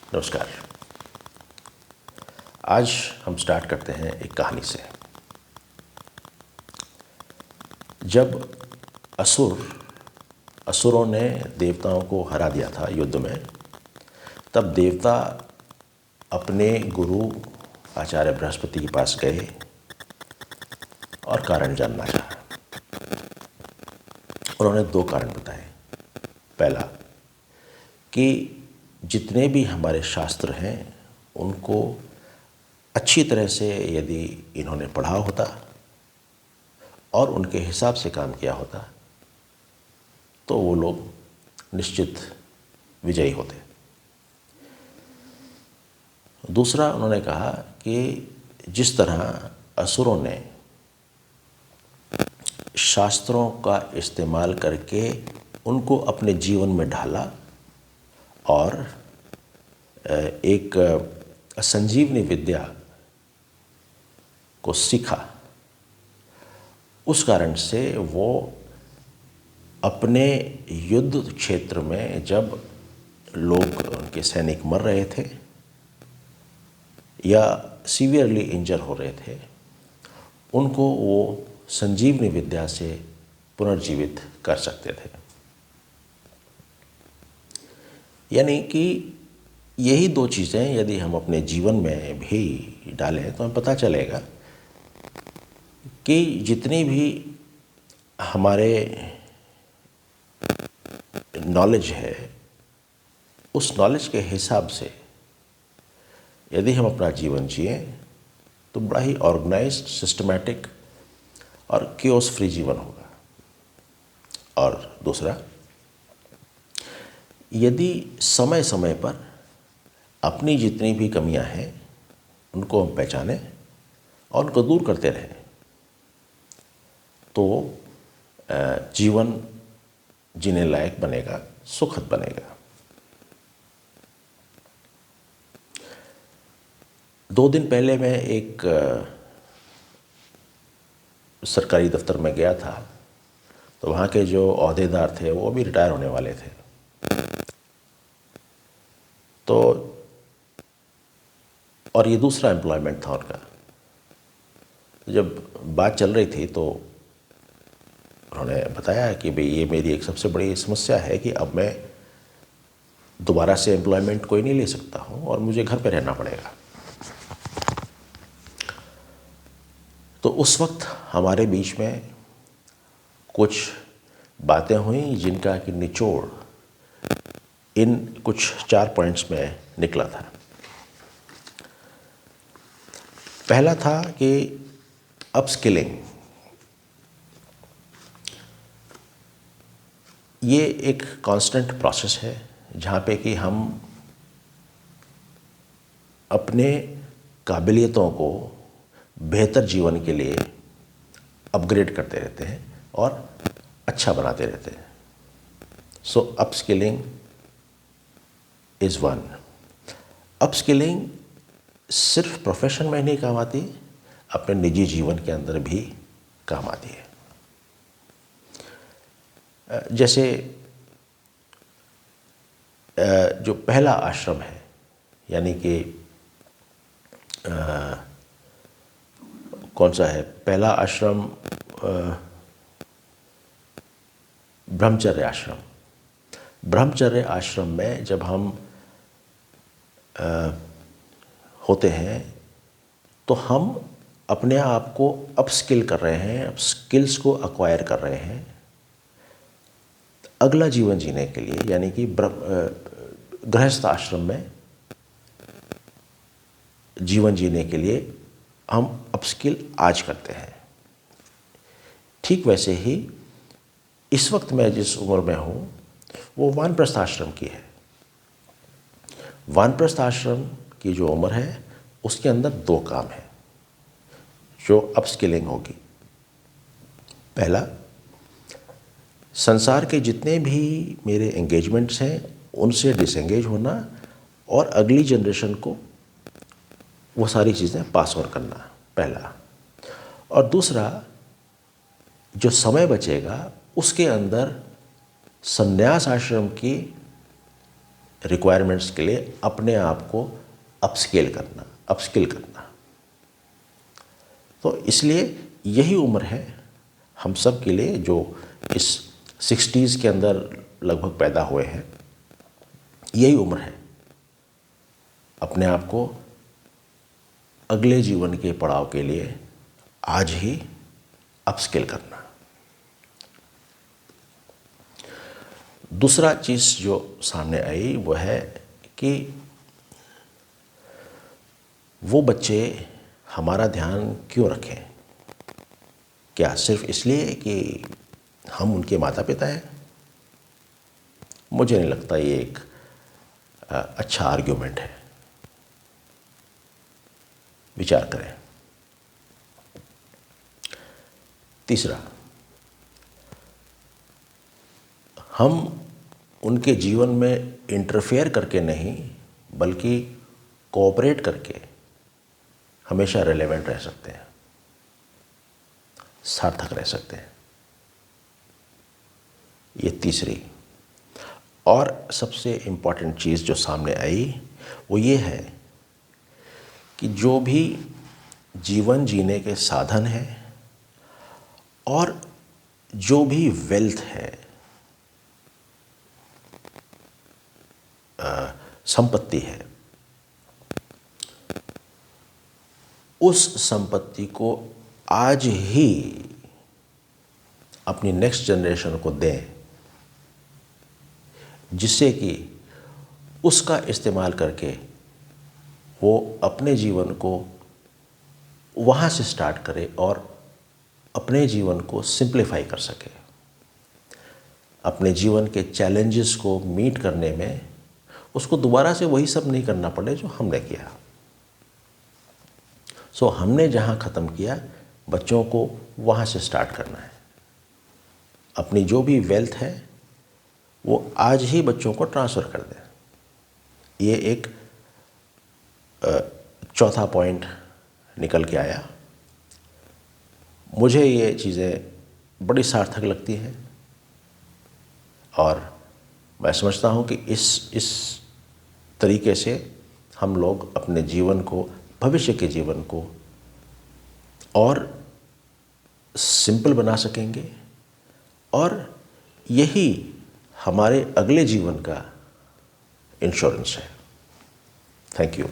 नमस्कार। आज हम स्टार्ट करते हैं एक कहानी से। जब असुरों ने देवताओं को हरा दिया था युद्ध में, तब देवता अपने गुरु आचार्य बृहस्पति के पास गए और कारण जानना चाहा। उन्होंने 2 कारण बताए। पहला कि जितने भी हमारे शास्त्र हैं उनको अच्छी तरह से यदि इन्होंने पढ़ा होता और उनके हिसाब से काम किया होता तो वो लोग निश्चित विजयी होते। दूसरा, उन्होंने कहा कि जिस तरह असुरों ने शास्त्रों का इस्तेमाल करके उनको अपने जीवन में ढाला और एक संजीवनी विद्या को सीखा, उस कारण से वो अपने युद्ध क्षेत्र में जब लोग उनके सैनिक मर रहे थे या सीवियरली इंजर हो रहे थे, उनको वो संजीवनी विद्या से पुनर्जीवित कर सकते थे। यानी कि यही 2 चीज़ें यदि हम अपने जीवन में भी डालें तो हमें पता चलेगा कि जितनी भी हमारे नॉलेज है, उस नॉलेज के हिसाब से यदि हम अपना जीवन जिए तो बड़ा ही ऑर्गेनाइज्ड, सिस्टमैटिक और केओस फ्री जीवन होगा। और दूसरा, यदि समय समय पर अपनी जितनी भी कमियां हैं उनको हम पहचानें और उनको दूर करते रहें तो जीवन जीने लायक बनेगा, सुखद बनेगा। 2 दिन पहले मैं एक सरकारी दफ्तर में गया था, तो वहाँ के जो ओहदेदार थे वो भी रिटायर होने वाले थे। तो और ये दूसरा एम्प्लॉयमेंट था उनका। जब बात चल रही थी तो उन्होंने बताया कि भाई ये मेरी एक सबसे बड़ी समस्या है कि अब मैं दोबारा से एम्प्लॉयमेंट कोई नहीं ले सकता हूँ और मुझे घर पे रहना पड़ेगा। तो उस वक्त हमारे बीच में कुछ बातें हुई जिनका कि निचोड़ इन कुछ 4 पॉइंट्स में निकला था। पहला था कि अपस्किलिंग। ये एक कांस्टेंट प्रोसेस है जहाँ पे कि हम अपने काबिलियतों को बेहतर जीवन के लिए अपग्रेड करते रहते हैं और अच्छा बनाते रहते हैं। सो अपस्किलिंग इज़ वन। अपस्किलिंग सिर्फ प्रोफेशन में नहीं काम आती, अपने निजी जीवन के अंदर भी काम आती है। जैसे जो पहला आश्रम है, यानी कि कौन सा है पहला आश्रम? ब्रह्मचर्य आश्रम। ब्रह्मचर्य आश्रम में जब हम होते हैं तो हम अपने आप को अपस्किल कर रहे हैं, अप स्किल्स को एक्वायर कर रहे हैं अगला जीवन जीने के लिए। यानी कि गृहस्थ आश्रम में जीवन जीने के लिए हम अपस्किल आज करते हैं। ठीक वैसे ही इस वक्त मैं जिस उम्र में हूँ वो वानप्रस्थ आश्रम की है। वानप्रस्थ आश्रम की जो उम्र है उसके अंदर 2 काम है जो अपस्किलिंग होगी। पहला, संसार के जितने भी मेरे एंगेजमेंट्स हैं उनसे डिसएंगेज होना और अगली जनरेशन को वो सारी चीज़ें पास ऑन करना, पहला। और दूसरा, जो समय बचेगा उसके अंदर संन्यास आश्रम की रिक्वायरमेंट्स के लिए अपने आप को अपस्किल करना। तो इसलिए यही उम्र है हम सब के लिए जो इस 60s के अंदर लगभग पैदा हुए हैं, यही उम्र है अपने आप को अगले जीवन के पड़ाव के लिए आज ही अपस्किल करना। दूसरा चीज़ जो सामने आई वो है कि वो बच्चे हमारा ध्यान क्यों रखें? क्या सिर्फ इसलिए कि हम उनके माता पिता हैं? मुझे नहीं लगता ये एक अच्छा आर्ग्यूमेंट है। विचार करें। तीसरा, हम उनके जीवन में इंटरफेयर करके नहीं बल्कि कोऑपरेट करके हमेशा रेलेवेंट रह सकते हैं, सार्थक रह सकते हैं। ये तीसरी और सबसे इम्पॉर्टेंट चीज़ जो सामने आई वो ये है कि जो भी जीवन जीने के साधन हैं और जो भी वेल्थ है, संपत्ति है, उस संपत्ति को आज ही अपनी नेक्स्ट जनरेशन को दें, जिससे कि उसका इस्तेमाल करके वो अपने जीवन को वहाँ से स्टार्ट करे और अपने जीवन को सिंप्लीफाई कर सके, अपने जीवन के चैलेंजेस को मीट करने में उसको दोबारा से वही सब नहीं करना पड़े जो हमने किया। सो हमने जहाँ ख़त्म किया, बच्चों को वहाँ से स्टार्ट करना है। अपनी जो भी वेल्थ है वो आज ही बच्चों को ट्रांसफ़र कर दें। ये एक चौथा पॉइंट निकल के आया। मुझे ये चीज़ें बड़ी सार्थक लगती हैं और मैं समझता हूँ कि इस तरीके से हम लोग अपने जीवन को, भविष्य के जीवन को और सिंपल बना सकेंगे और यही हमारे अगले जीवन का इंश्योरेंस है। Thank you.